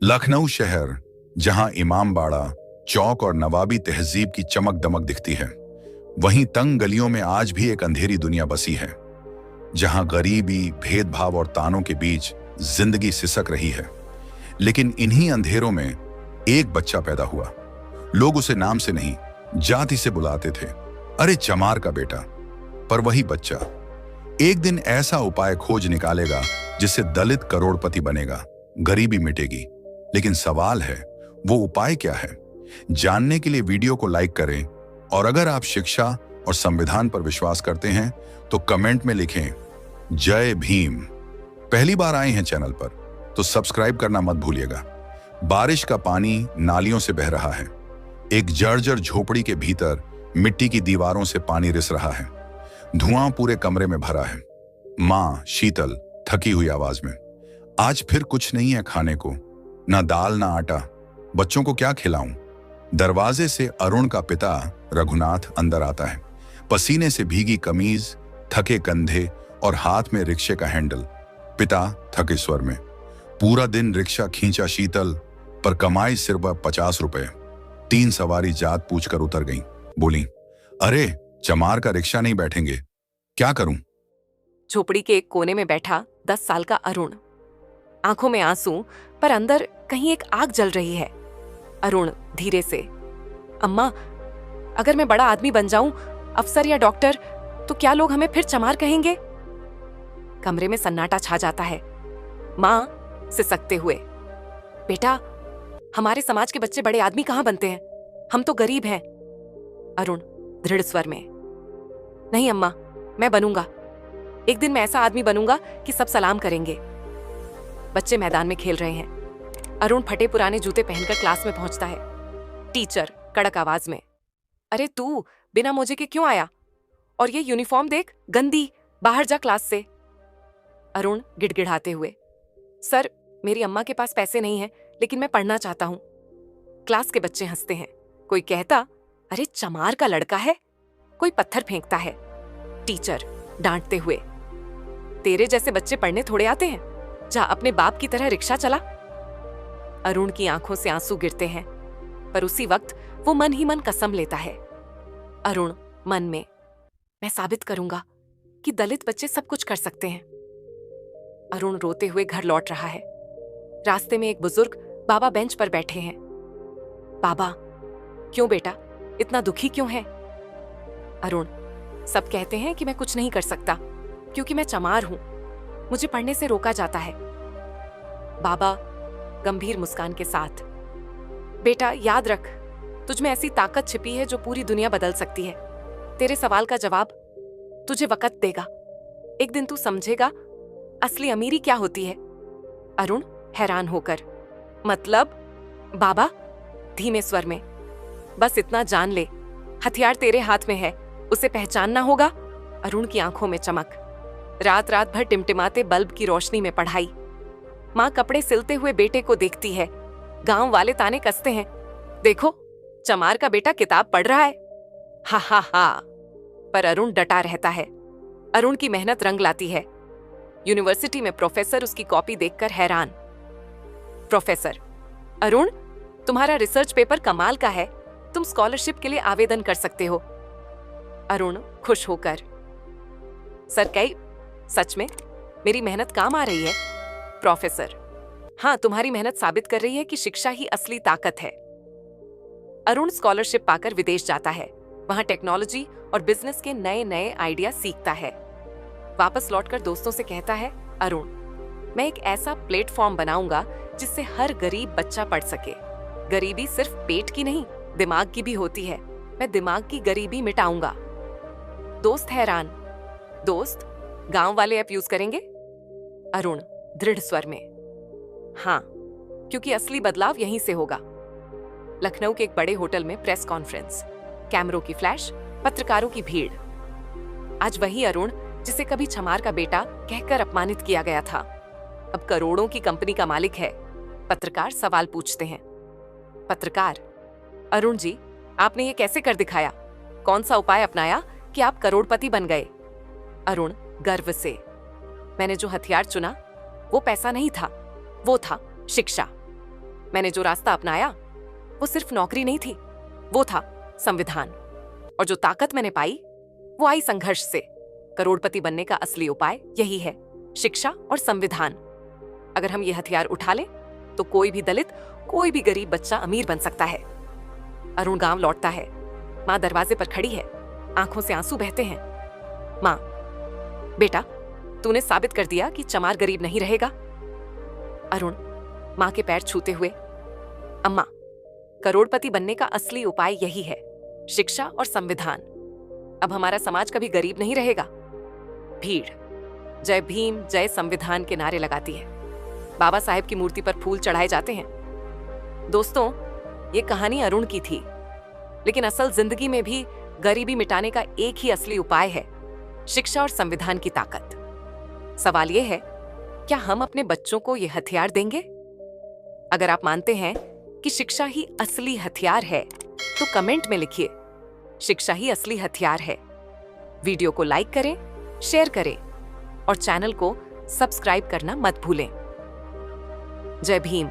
लखनऊ शहर, जहां इमामबाड़ा, चौक और नवाबी तहजीब की चमक दमक दिखती है, वहीं तंग गलियों में आज भी एक अंधेरी दुनिया बसी है, जहां गरीबी, भेदभाव और तानों के बीच जिंदगी सिसक रही है। लेकिन इन्हीं अंधेरों में एक बच्चा पैदा हुआ। लोग उसे नाम से नहीं, जाति से बुलाते थे, अरे चमार का बेटा। पर वही बच्चा एक दिन ऐसा उपाय खोज निकालेगा जिससे दलित करोड़पति बनेगा, गरीबी मिटेगी। लेकिन सवाल है, वो उपाय क्या है? जानने के लिए वीडियो को लाइक करें, और अगर आप शिक्षा और संविधान पर विश्वास करते हैं तो कमेंट में लिखें जय भीम। पहली बार आए हैं चैनल पर तो सब्सक्राइब करना मत भूलिएगा। बारिश का पानी नालियों से बह रहा है। एक जर्जर झोपड़ी के भीतर मिट्टी की दीवारों से पानी रिस रहा है। धुआं पूरे कमरे में भरा है। मां शीतल थकी हुई आवाज में, आज फिर कुछ नहीं है खाने को, ना दाल ना आटा, बच्चों को क्या खिलाऊं? दरवाजे से अरुण का पिता रघुनाथ अंदर आता है, पसीने से भीगी कमीज, थके कंधे और हाथ में रिक्शे का हैंडल। पिता थके स्वर में, पूरा दिन रिक्शा खींचा शीतल, पर कमाई सिर्फ 50 रुपए। 3 सवारी जात पूछकर उतर गई। बोली, अरे चमार का रिक्शा नहीं बैठेंगे, क्या करूं? झोपड़ी के एक कोने में बैठा 10 साल का अरुण, आंखों में आंसू, पर अंदर कहीं एक आग जल रही है। अरुण धीरे से, अम्मा, अगर मैं बड़ा आदमी बन जाऊं, अफसर या डॉक्टर, तो क्या लोग हमें फिर चमार कहेंगे? कमरे में सन्नाटा छा जाता है। मां सिसकते हुए, बेटा, हमारे समाज के बच्चे बड़े आदमी कहां बनते हैं, हम तो गरीब हैं। अरुण दृढ़ स्वर में, नहीं अम्मा, मैं बनूंगा। एक दिन मैं ऐसा आदमी बनूंगा कि सब सलाम करेंगे। बच्चे मैदान में खेल रहे हैं। अरुण फटे पुराने जूते पहनकर क्लास में पहुंचता है। टीचर कड़क आवाज में, अरे तू बिना मोजे के क्यों आया? और ये यूनिफॉर्म देख, गंदी, बाहर जा क्लास से। अरुण गिड़गिड़ाते हुए, सर, मेरी अम्मा के पास पैसे नहीं है, लेकिन मैं पढ़ना चाहता हूं। क्लास के बच्चे हंसते हैं। कोई कहता, अरे चमार का लड़का है। कोई पत्थर फेंकता है। टीचर डांटते हुए, तेरे जैसे बच्चे पढ़ने थोड़े आते हैं, जा अपने बाप की तरह रिक्शा चला। अरुण की आंखों से आंसू गिरते हैं, पर उसी वक्त वो मन ही मन कसम लेता है। अरुण मन में, मैं साबित करूंगा कि दलित बच्चे सब कुछ कर सकते हैं। अरुण रोते हुए घर लौट रहा है। रास्ते में एक बुजुर्ग बाबा बेंच पर बैठे हैं। बाबा, क्यों बेटा, इतना दुखी क्यों है? अरुण, सब कहते हैं कि मैं कुछ नहीं कर सकता क्योंकि मैं चमार हूं, मुझे पढ़ने से रोका जाता है। बाबा गंभीर मुस्कान के साथ, बेटा याद रख, तुझ में ऐसी ताकत छिपी है जो पूरी दुनिया बदल सकती है। तेरे सवाल का जवाब तुझे वक्त देगा। एक दिन तू समझेगा असली अमीरी क्या होती है। अरुण हैरान होकर, मतलब? बाबा धीमे स्वर में, बस इतना जान ले, हथियार तेरे हाथ में है, उसे पहचानना होगा। अरुण की आंखों में चमक। रात रात भर टिमटिमाते बल्ब की रोशनी में पढ़ाई। मां कपड़े सिलते हुए बेटे को देखती है। गांव वाले ताने कसते हैं, देखो चमार का बेटा किताब पढ़ रहा है। हा हा हा। पर अरुण डटा रहता है। अरुण की मेहनत रंग लाती है। यूनिवर्सिटी में प्रोफेसर उसकी कॉपी देखकर हैरान। प्रोफेसर, अरुण, तुम्हारा रिसर्च पेपर कमाल का है, तुम स्कॉलरशिप के लिए आवेदन कर सकते हो। अरुण खुश होकर, सर कई सच में मेरी मेहनत काम आ रही है? प्रोफेसर, हाँ, तुम्हारी मेहनत साबित कर रही है कि शिक्षा ही असली ताकत है। अरुण स्कॉलरशिप पाकर विदेश जाता है। वहां टेक्नोलॉजी और बिजनेस के नए नए आइडिया सीखता है। वापस लौटकर दोस्तों से कहता है, अरुण, मैं एक ऐसा प्लेटफॉर्म बनाऊंगा जिससे हर गरीब बच्चा पढ़ सके। गरीबी सिर्फ पेट की नहीं, दिमाग की भी होती है। मैं दिमाग की गरीबी मिटाऊंगा। दोस्त हैरान, दोस्त, गांव वाले ऐप यूज करेंगे? अरुण दृढ़ स्वर में, हां, क्योंकि असली बदलाव यहीं से होगा। लखनऊ के एक बड़े होटल में प्रेस कॉन्फ्रेंस, कैमरों की फ्लैश, पत्रकारों की भीड़। आज वही अरुण जिसे कभी चमार का बेटा कहकर अपमानित किया गया था, अब करोड़ों की कंपनी का मालिक है। पत्रकार सवाल पूछते हैं। पत्रकार, अरुण जी, आपने ये कैसे कर दिखाया? कौन सा उपाय अपनाया कि आप करोड़पति बन गए? अरुण गर्व से, मैंने जो हथियार चुना वो पैसा नहीं था, वो था शिक्षा। मैंने जो रास्ता अपनाया वो सिर्फ नौकरी नहीं थी, वो था संविधान। और जो ताकत मैंने पाई वो आई संघर्ष से। करोड़पति बनने का असली उपाय यही है, शिक्षा और संविधान। अगर हम ये हथियार उठा लें तो कोई भी दलित, कोई भी गरीब बच्चा अमीर बन सकता है। अरुण गांव लौटता है। माँ दरवाजे पर खड़ी है, आंखों से आंसू बहते हैं। माँ, बेटा, तूने साबित कर दिया कि चमार गरीब नहीं रहेगा। अरुण माँ के पैर छूते हुए, अम्मा, करोड़पति बनने का असली उपाय यही है, शिक्षा और संविधान। अब हमारा समाज कभी गरीब नहीं रहेगा। भीड़ जय भीम, जय संविधान के नारे लगाती है। बाबा साहेब की मूर्ति पर फूल चढ़ाए जाते हैं। दोस्तों, ये कहानी अरुण की थी, लेकिन असल जिंदगी में भी गरीबी मिटाने का एक ही असली उपाय है, शिक्षा और संविधान की ताकत। सवाल यह है, क्या हम अपने बच्चों को यह हथियार देंगे? अगर आप मानते हैं कि शिक्षा ही असली हथियार है तो कमेंट में लिखिए, शिक्षा ही असली हथियार है। वीडियो को लाइक करें, शेयर करें और चैनल को सब्सक्राइब करना मत भूलें। जय भीम।